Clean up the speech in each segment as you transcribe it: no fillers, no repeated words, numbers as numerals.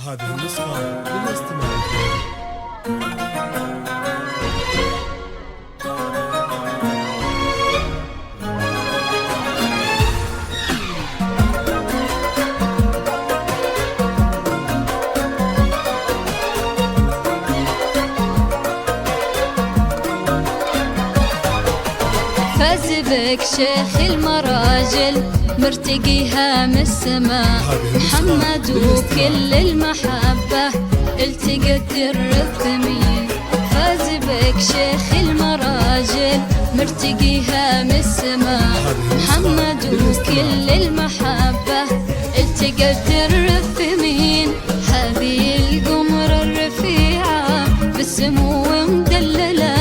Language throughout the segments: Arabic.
هذه النسخة للاستماع. فاز بك شيخ المراجل مرتقيها من السماء، محمد وكل المحبة التقت در الثمين. فاز بك شيخ المراجل مرتقيها من السماء، محمد وكل المحبة التقت در الثمين. هذه القمر الرفيعة بالسمو مدللة،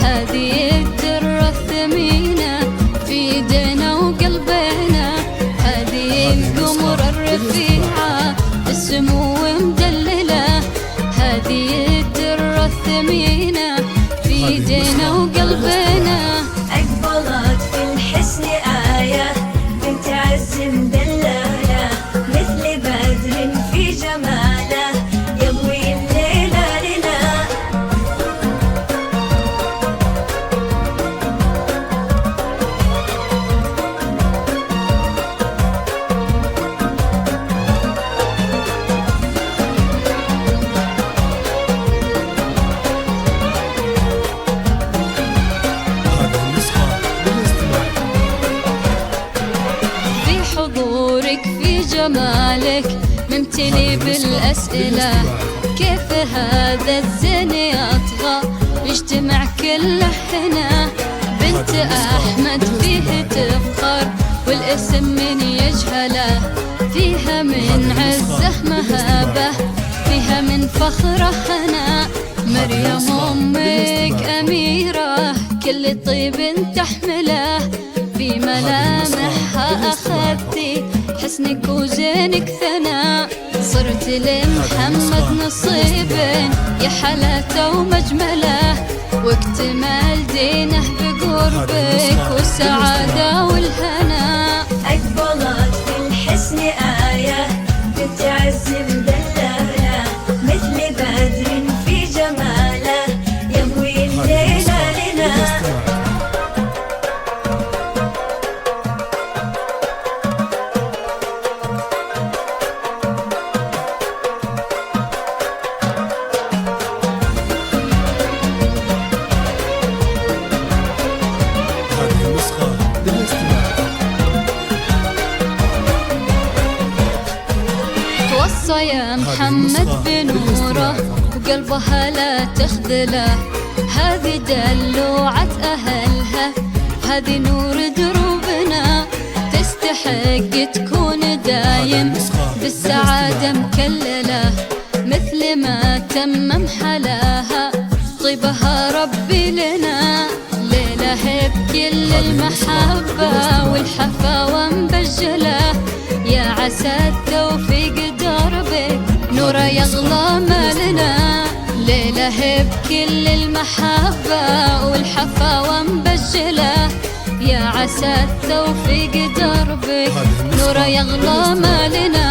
هذه الدرة الثمينة في ايدينا وقلبنا. هذه القمر الرفيعة بالسمو مدللة، هذه الدرة الثمينة في ايدينا وقلبنا. أقبلت في الحسن آية بنت عز مدللة، مثل بدر في جماله يضوي الليلة لنا. حضورك في جمالك ممتلي بالأسئلة، كيف هذا الزين يطغى يجتمع كل حنا. بنت أحمد فيه تفخر والاسم من يجهله، فيها من عزه مهابة، فيها من فخره هنا. مريم أمك أميرة كل طيب تحمله، في ملامحها أخذتي حسنك وزينك ثناء. صرت لمحمد نصيبين يا حلاته ومجمله، واكتمال دينه بقربك والسعادة والهنا. أقبلت في الحسن آية بنت عز مدللة، مثل بدر في جماله يضوي الليلة لنا. توصى يا محمد بنوره وقلبها لا تخذله، هذه دلوعة أهلها، هذه نور دروبنا. تستحق تكون دايم بالسعادة مكللة، مثل ما تمم حلاها طيبها ربي لنا. ليلة بكل المحبة والحفاوة مبجلة، يا عسى التوفيق دربك نوره يغلى مالنا. ليلة بكل المحبة والحفاوة مبجلة، يا عسى التوفيق دربك نوره يغلى مالنا.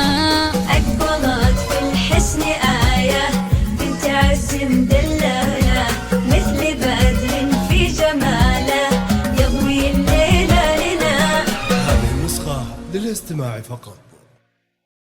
أقبلت في الحسن آية بنت عز مدللة، مثل بدر في جماله يضوي الليلة لنا. هذه النسخة للاستماع فقط.